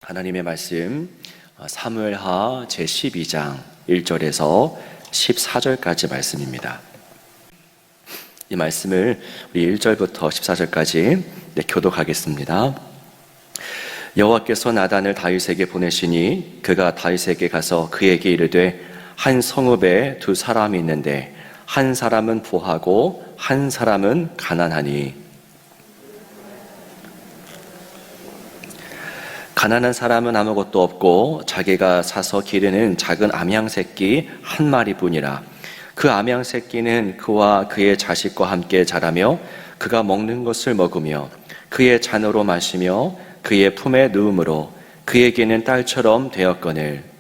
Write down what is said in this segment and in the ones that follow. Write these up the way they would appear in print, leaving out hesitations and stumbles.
하나님의 말씀 사무엘하 제12장 1절에서 14절까지 말씀입니다. 이 말씀을 우리 1절부터 14절까지 교독하겠습니다. 여호와께서 나단을 다윗에게 보내시니 그가 다윗에게 가서 그에게 이르되 한 성읍에 두 사람이 있는데 한 사람은 부하고 한 사람은 가난하니 가난한 사람은 아무것도 없고 자기가 사서 기르는 작은 암양 새끼 한 마리뿐이라. 그 암양 새끼는 그와 그의 자식과 함께 자라며 그가 먹는 것을 먹으며 그의 잔으로 마시며 그의 품에 누움으로 그에게는 딸처럼 되었거늘.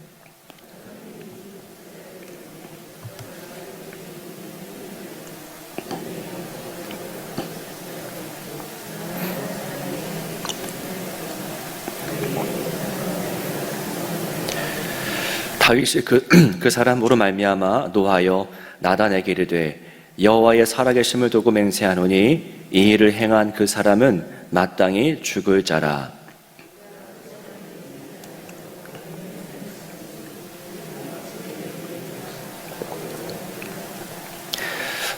다윗이 그 사람으로 말미암아 노하여 나단에게 이르되 여호와의 살아계심을 두고 맹세하노니 이 일을 행한 그 사람은 마땅히 죽을 자라.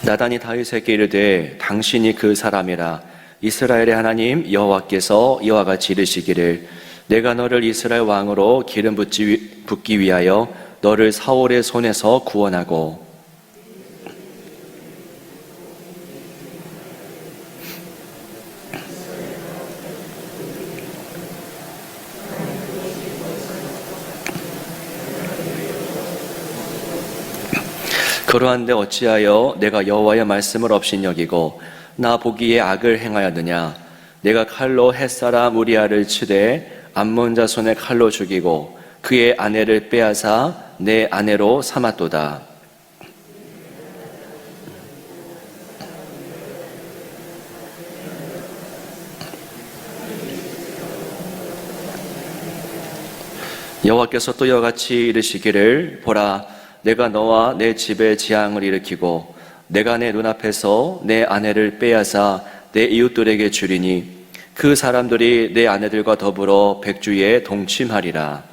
나단이 다윗에게 이르되 당신이 그 사람이라. 이스라엘의 하나님 여호와께서 이와 같이 이르시기를 내가 너를 이스라엘 왕으로 기름 붓기 위하여 너를 사울의 손에서 구원하고 그러한데 어찌하여 내가 여호와의 말씀을 업신여기고 나 보기에 악을 행하였느냐. 내가 칼로 햇사람 우리아를 치되 암몬 자손의 칼로 죽이고 그의 아내를 빼앗아 내 아내로 삼았도다. 여호와께서 또 이와 같이 이르시기를 보라 내가 너와 내 집에 재앙을 일으키고 내가 내 눈앞에서 내 아내를 빼앗아 내 이웃들에게 주리니 그 사람들이 내 아내들과 더불어 백주에 동침하리라.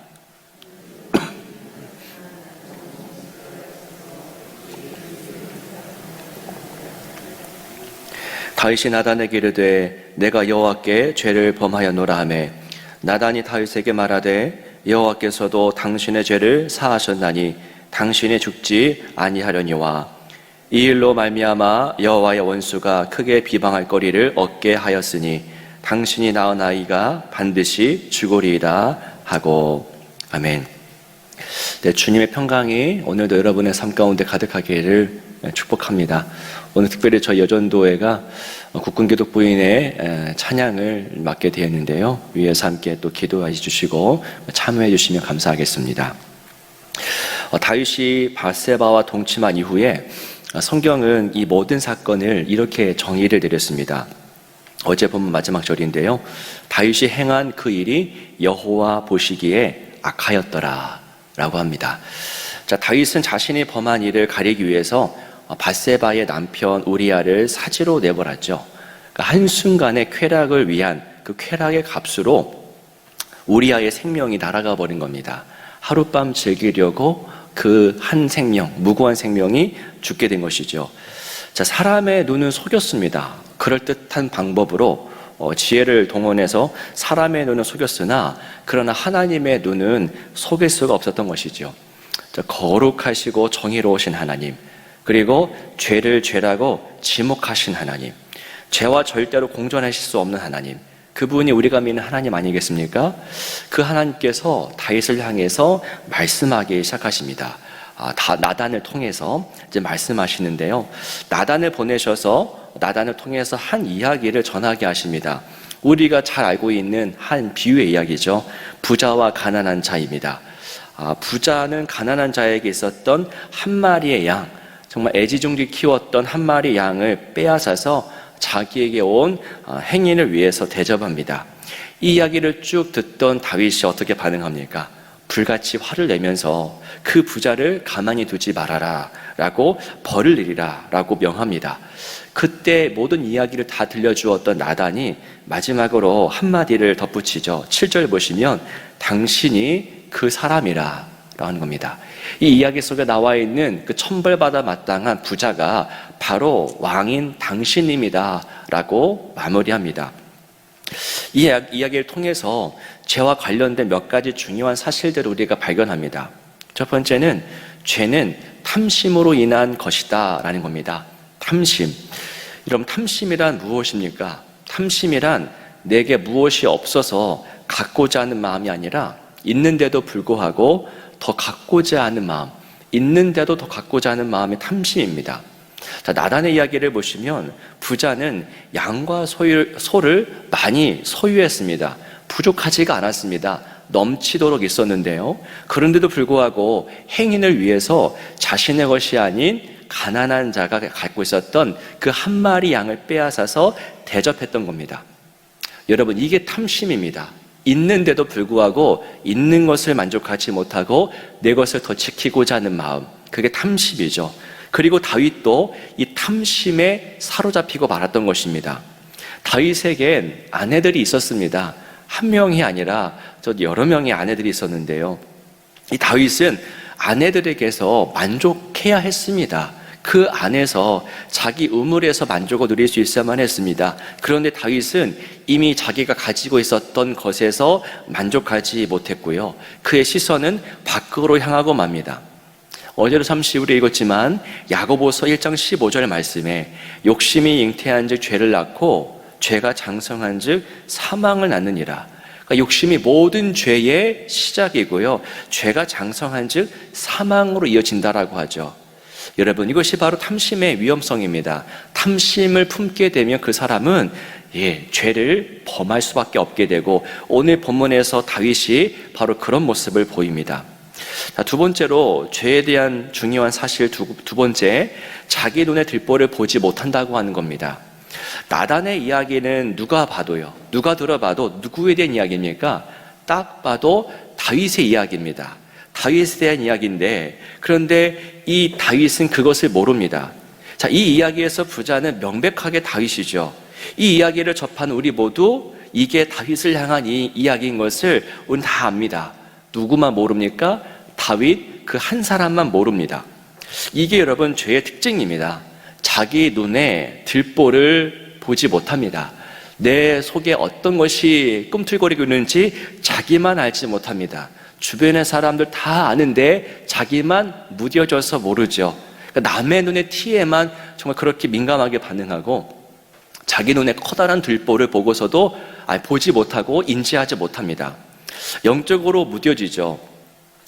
다윗이 나단에게 이르되 내가 여호와께 죄를 범하였노라 하매 나단이 다윗에게 말하되 여호와께서도 당신의 죄를 사하셨나니 당신이 죽지 아니하려니와 이 일로 말미암아 여호와의 원수가 크게 비방할 거리를 얻게 하였으니 당신이 낳은 아이가 반드시 죽으리이다 하고. 아멘. 네, 주님의 평강이 오늘도 여러분의 삶 가운데 가득하기를 축복합니다. 오늘 특별히 저희 여전도회가 국군기독부인의 찬양을 맡게 되었는데요. 위에서 함께 또 기도해 주시고 참여해 주시면 감사하겠습니다. 다윗이 밧세바와 동침한 이후에 성경은 이 모든 사건을 이렇게 정의를 내렸습니다. 어제 본문 마지막 절인데요. 다윗이 행한 그 일이 여호와 보시기에 악하였더라 라고 합니다. 자, 다윗은 자신이 범한 일을 가리기 위해서 밧세바의 남편 우리아를 사지로 내버렸죠. 그러니까 한순간의 쾌락을 위한 그 쾌락의 값으로 우리아의 생명이 날아가 버린 겁니다. 하룻밤 즐기려고 그 한 생명, 무고한 생명이 죽게 된 것이죠. 자, 사람의 눈은 속였습니다. 그럴듯한 방법으로 지혜를 동원해서 사람의 눈은 속였으나 그러나 하나님의 눈은 속일 수가 없었던 것이죠. 자, 거룩하시고 정의로우신 하나님, 그리고 죄를 죄라고 지목하신 하나님, 죄와 절대로 공존하실 수 없는 하나님, 그분이 우리가 믿는 하나님 아니겠습니까? 그 하나님께서 다윗을 향해서 말씀하기 시작하십니다. 나단을 통해서 이제 말씀하시는데요. 나단을 보내셔서 나단을 통해서 한 이야기를 전하게 하십니다. 우리가 잘 알고 있는 한 비유의 이야기죠. 부자와 가난한 자입니다. 부자는 가난한 자에게 있었던 한 마리의 양, 정말 애지중지 키웠던 한 마리 양을 빼앗아서 자기에게 온 행인을 위해서 대접합니다. 이 이야기를 쭉 듣던 다윗이 어떻게 반응합니까? 불같이 화를 내면서 그 부자를 가만히 두지 말아라 라고 벌을 내리라 라고 명합니다. 그때 모든 이야기를 다 들려주었던 나단이 마지막으로 한마디를 덧붙이죠. 7절 보시면 당신이 그 사람이라 라는 겁니다. 이 이야기 속에 나와 있는 그 천벌받아 마땅한 부자가 바로 왕인 당신입니다 라고 마무리합니다. 이 이야기를 통해서 죄와 관련된 몇 가지 중요한 사실들을 우리가 발견합니다. 첫 번째는 죄는 탐심으로 인한 것이다 라는 겁니다. 탐심. 여러분, 탐심이란 무엇입니까? 탐심이란 내게 무엇이 없어서 갖고자 하는 마음이 아니라 있는데도 불구하고 더 갖고자 하는 마음, 있는데도 더 갖고자 하는 마음이 탐심입니다. 자, 나단의 이야기를 보시면 부자는 양과 소를 많이 소유했습니다. 부족하지가 않았습니다. 넘치도록 있었는데요. 그런데도 불구하고 행인을 위해서 자신의 것이 아닌 가난한 자가 갖고 있었던 그 한 마리 양을 빼앗아서 대접했던 겁니다. 여러분, 이게 탐심입니다. 있는데도 불구하고 있는 것을 만족하지 못하고 내 것을 더 지키고자 하는 마음, 그게 탐심이죠. 그리고 다윗도 이 탐심에 사로잡히고 말았던 것입니다. 다윗에겐 아내들이 있었습니다. 한 명이 아니라 여러 명의 아내들이 있었는데요. 이 다윗은 아내들에게서 만족해야 했습니다. 그 안에서 자기 우물에서 만족을 누릴 수 있어야만 했습니다. 그런데 다윗은 이미 자기가 가지고 있었던 것에서 만족하지 못했고요. 그의 시선은 밖으로 향하고 맙니다. 어제도 잠시 우리 읽었지만 야고보서 1장 15절 말씀에 욕심이 잉태한 즉 죄를 낳고 죄가 장성한 즉 사망을 낳느니라. 그러니까 욕심이 모든 죄의 시작이고요, 죄가 장성한 즉 사망으로 이어진다라고 하죠. 여러분, 이것이 바로 탐심의 위험성입니다. 탐심을 품게 되면 그 사람은 죄를 범할 수밖에 없게 되고, 오늘 본문에서 다윗이 바로 그런 모습을 보입니다. 자, 두 번째로 죄에 대한 중요한 사실 두 번째, 자기 눈에 들보를 보지 못한다고 하는 겁니다. 나단의 이야기는 누가 봐도요, 누가 들어봐도 누구에 대한 이야기입니까? 딱 봐도 다윗의 이야기입니다. 다윗에 대한 이야기인데, 그런데 이 다윗은 그것을 모릅니다. 자, 이 이야기에서 부자는 명백하게 다윗이죠. 이 이야기를 접한 우리 모두 이게 다윗을 향한 이 이야기인 것을 우리는 다 압니다. 누구만 모릅니까? 다윗 그 한 사람만 모릅니다. 이게 여러분 죄의 특징입니다. 자기 눈에 들보를 보지 못합니다. 내 속에 어떤 것이 꿈틀거리고 있는지 자기만 알지 못합니다. 주변의 사람들 다 아는데 자기만 무뎌져서 모르죠. 그러니까 남의 눈의 티에만 정말 그렇게 민감하게 반응하고, 자기 눈에 커다란 들보를 보고서도 보지 못하고 인지하지 못합니다. 영적으로 무뎌지죠.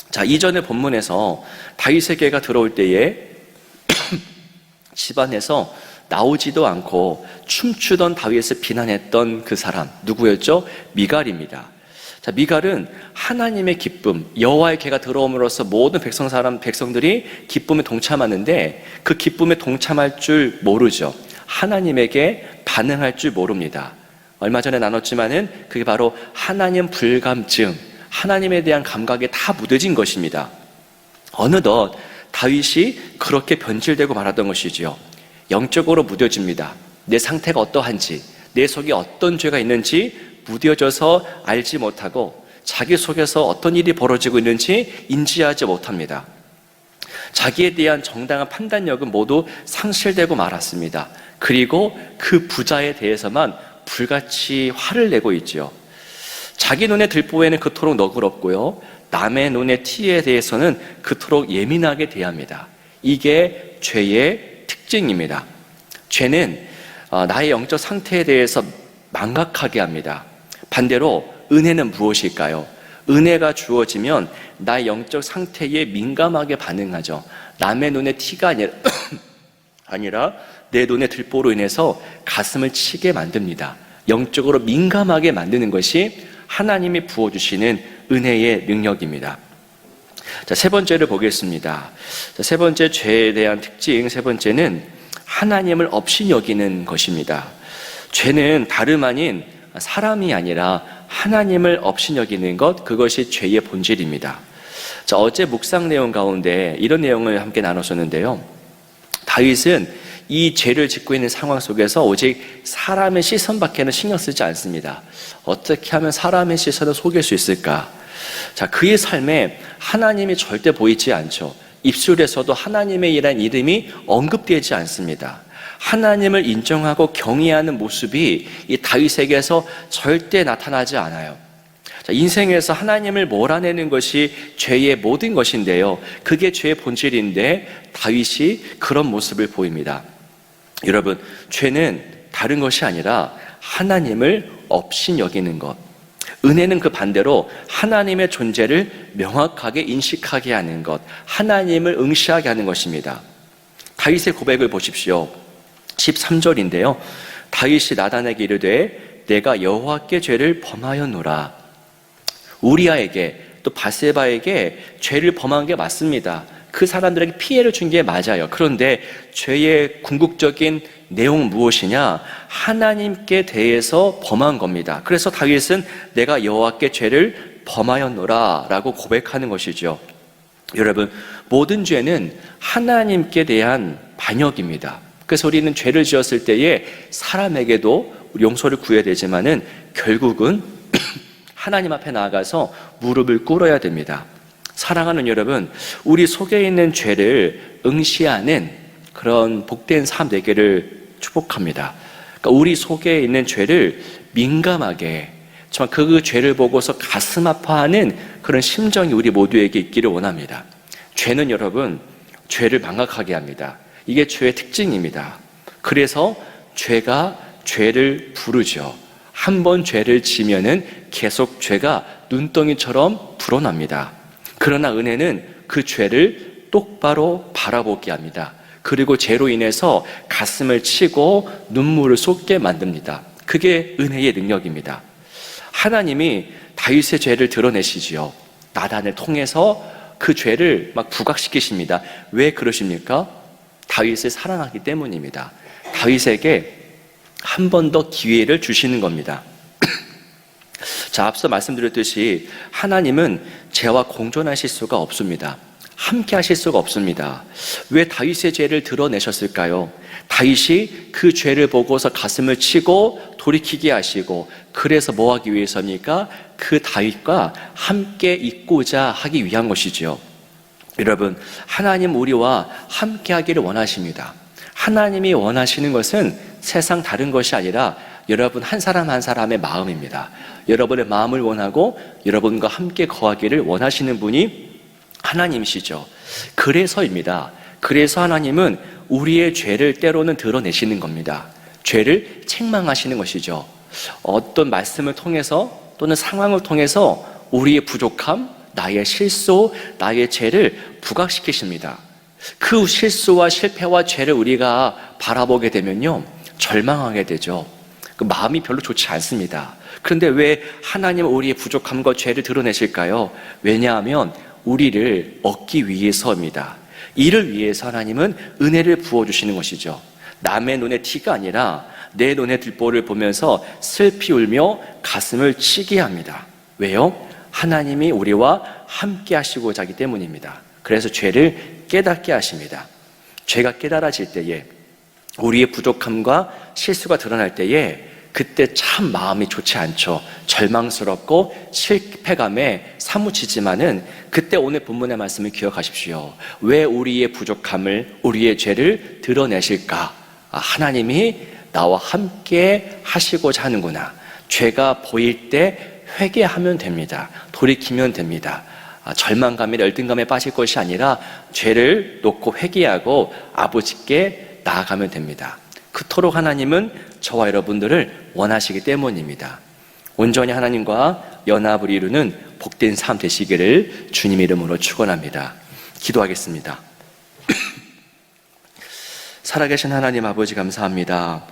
자, 이전의 본문에서 다윗에게가 들어올 때에 집안에서 나오지도 않고 춤추던 다윗을 비난했던 그 사람 누구였죠? 미갈입니다. 자, 미갈은 하나님의 기쁨, 여호와의 개가 들어옴으로써 모든 백성들이 기쁨에 동참하는데 그 기쁨에 동참할 줄 모르죠. 하나님에게 반응할 줄 모릅니다. 얼마 전에 나눴지만은 그게 바로 하나님 불감증, 하나님에 대한 감각에 다 무뎌진 것입니다. 어느덧 다윗이 그렇게 변질되고 말았던 것이지요. 영적으로 무뎌집니다. 내 상태가 어떠한지, 내 속에 어떤 죄가 있는지 무뎌져서 알지 못하고 자기 속에서 어떤 일이 벌어지고 있는지 인지하지 못합니다. 자기에 대한 정당한 판단력은 모두 상실되고 말았습니다. 그리고 그 부자에 대해서만 불같이 화를 내고 있죠. 자기 눈의 들보에는 그토록 너그럽고요, 남의 눈의 티에 대해서는 그토록 예민하게 대합니다. 이게 죄의 특징입니다. 죄는 나의 영적 상태에 대해서 망각하게 합니다. 반대로 은혜는 무엇일까요? 은혜가 주어지면 나의 영적 상태에 민감하게 반응하죠. 남의 눈의 티가 아니라 내 눈의 들보로 인해서 가슴을 치게 만듭니다. 영적으로 민감하게 만드는 것이 하나님이 부어주시는 은혜의 능력입니다. 자, 세 번째를 보겠습니다. 자, 세 번째 죄에 대한 특징, 세 번째는 하나님을 없이 여기는 것입니다. 죄는 다름 아닌 사람이 아니라 하나님을 없이 여기는 것, 그것이 죄의 본질입니다. 자, 어제 묵상 내용 가운데 이런 내용을 함께 나눴었는데요. 다윗은 이 죄를 짓고 있는 상황 속에서 오직 사람의 시선밖에는 신경 쓰지 않습니다. 어떻게 하면 사람의 시선을 속일 수 있을까? 자, 그의 삶에 하나님이 절대 보이지 않죠. 입술에서도 하나님의 이름이 언급되지 않습니다. 하나님을 인정하고 경외하는 모습이 이 다윗에게서 절대 나타나지 않아요. 자, 인생에서 하나님을 몰아내는 것이 죄의 모든 것인데요, 그게 죄의 본질인데 다윗이 그런 모습을 보입니다. 여러분, 죄는 다른 것이 아니라 하나님을 업신여기는 것, 은혜는 그 반대로 하나님의 존재를 명확하게 인식하게 하는 것, 하나님을 응시하게 하는 것입니다. 다윗의 고백을 보십시오. 13절인데요 다윗이 나단에게 이르되 내가 여호와께 죄를 범하였노라. 우리아에게 또 바세바에게 죄를 범한 게 맞습니다. 그 사람들에게 피해를 준 게 맞아요. 그런데 죄의 궁극적인 내용은 무엇이냐? 하나님께 대해서 범한 겁니다. 그래서 다윗은 내가 여호와께 죄를 범하였노라 라고 고백하는 것이죠. 여러분, 모든 죄는 하나님께 대한 반역입니다. 그래서 우리는 죄를 지었을 때에 사람에게도 용서를 구해야 되지만은 결국은 하나님 앞에 나아가서 무릎을 꿇어야 됩니다. 사랑하는 여러분, 우리 속에 있는 죄를 응시하는 그런 복된 삶 되기를 축복합니다. 그러니까 우리 속에 있는 죄를 민감하게, 정말 그 죄를 보고서 가슴 아파하는 그런 심정이 우리 모두에게 있기를 원합니다. 죄는 여러분, 죄를 망각하게 합니다. 이게 죄의 특징입니다. 그래서 죄가 죄를 부르죠. 한 번 죄를 지면은 계속 죄가 눈덩이처럼 불어납니다. 그러나 은혜는 그 죄를 똑바로 바라보게 합니다. 그리고 죄로 인해서 가슴을 치고 눈물을 쏟게 만듭니다. 그게 은혜의 능력입니다. 하나님이 다윗의 죄를 드러내시지요. 나단을 통해서 그 죄를 막 부각시키십니다. 왜 그러십니까? 다윗을 사랑하기 때문입니다. 다윗에게 한 번 더 기회를 주시는 겁니다. 자, 앞서 말씀드렸듯이 하나님은 죄와 공존하실 수가 없습니다. 함께 하실 수가 없습니다. 왜 다윗의 죄를 드러내셨을까요? 다윗이 그 죄를 보고서 가슴을 치고 돌이키게 하시고, 그래서 뭐 하기 위해서입니까? 그 다윗과 함께 있고자 하기 위한 것이죠. 여러분, 하나님 우리와 함께 하기를 원하십니다. 하나님이 원하시는 것은 세상 다른 것이 아니라 여러분 한 사람 한 사람의 마음입니다. 여러분의 마음을 원하고 여러분과 함께 거하기를 원하시는 분이 하나님이시죠. 그래서입니다. 그래서 하나님은 우리의 죄를 때로는 드러내시는 겁니다. 죄를 책망하시는 것이죠. 어떤 말씀을 통해서 또는 상황을 통해서 우리의 부족함, 나의 실수, 나의 죄를 부각시키십니다. 그 실수와 실패와 죄를 우리가 바라보게 되면요, 절망하게 되죠. 그 마음이 별로 좋지 않습니다. 그런데 왜 하나님은 우리의 부족함과 죄를 드러내실까요? 왜냐하면 우리를 얻기 위해서입니다. 이를 위해서 하나님은 은혜를 부어주시는 것이죠. 남의 눈에 티가 아니라 내 눈에 들보를 보면서 슬피 울며 가슴을 치게 합니다. 왜요? 하나님이 우리와 함께 하시고자 하기 때문입니다. 그래서 죄를 깨닫게 하십니다. 죄가 깨달아질 때에, 우리의 부족함과 실수가 드러날 때에 그때 참 마음이 좋지 않죠. 절망스럽고 실패감에 사무치지만은 그때 오늘 본문의 말씀을 기억하십시오. 왜 우리의 부족함을, 우리의 죄를 드러내실까? 하나님이 나와 함께 하시고자 하는구나. 죄가 보일 때 회개하면 됩니다. 돌이키면 됩니다. 절망감이나 열등감에 빠질 것이 아니라 죄를 놓고 회개하고 아버지께 나아가면 됩니다. 그토록 하나님은 저와 여러분들을 원하시기 때문입니다. 온전히 하나님과 연합을 이루는 복된 삶 되시기를 주님 이름으로 축원합니다. 기도하겠습니다. 살아계신 하나님 아버지, 감사합니다.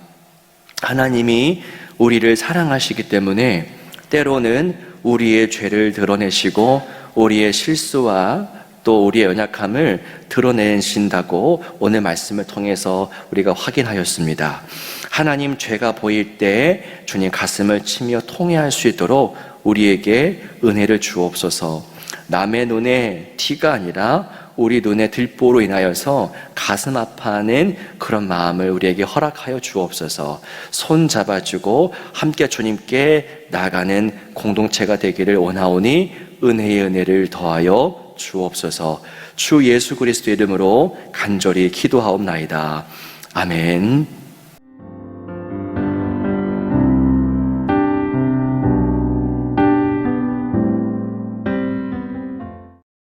하나님이 우리를 사랑하시기 때문에 때로는 우리의 죄를 드러내시고 우리의 실수와 또 우리의 연약함을 드러내신다고 오늘 말씀을 통해서 우리가 확인하였습니다. 하나님, 죄가 보일 때 주님 가슴을 치며 통회할 수 있도록 우리에게 은혜를 주옵소서. 남의 눈에 티가 아니라 우리 눈에 들보로 인하여서 가슴 아파하는 그런 마음을 우리에게 허락하여 주옵소서. 손 잡아주고 함께 주님께 나아가는 공동체가 되기를 원하오니 은혜의 은혜를 더하여 주옵소서. 주 예수 그리스도의 이름으로 간절히 기도하옵나이다. 아멘.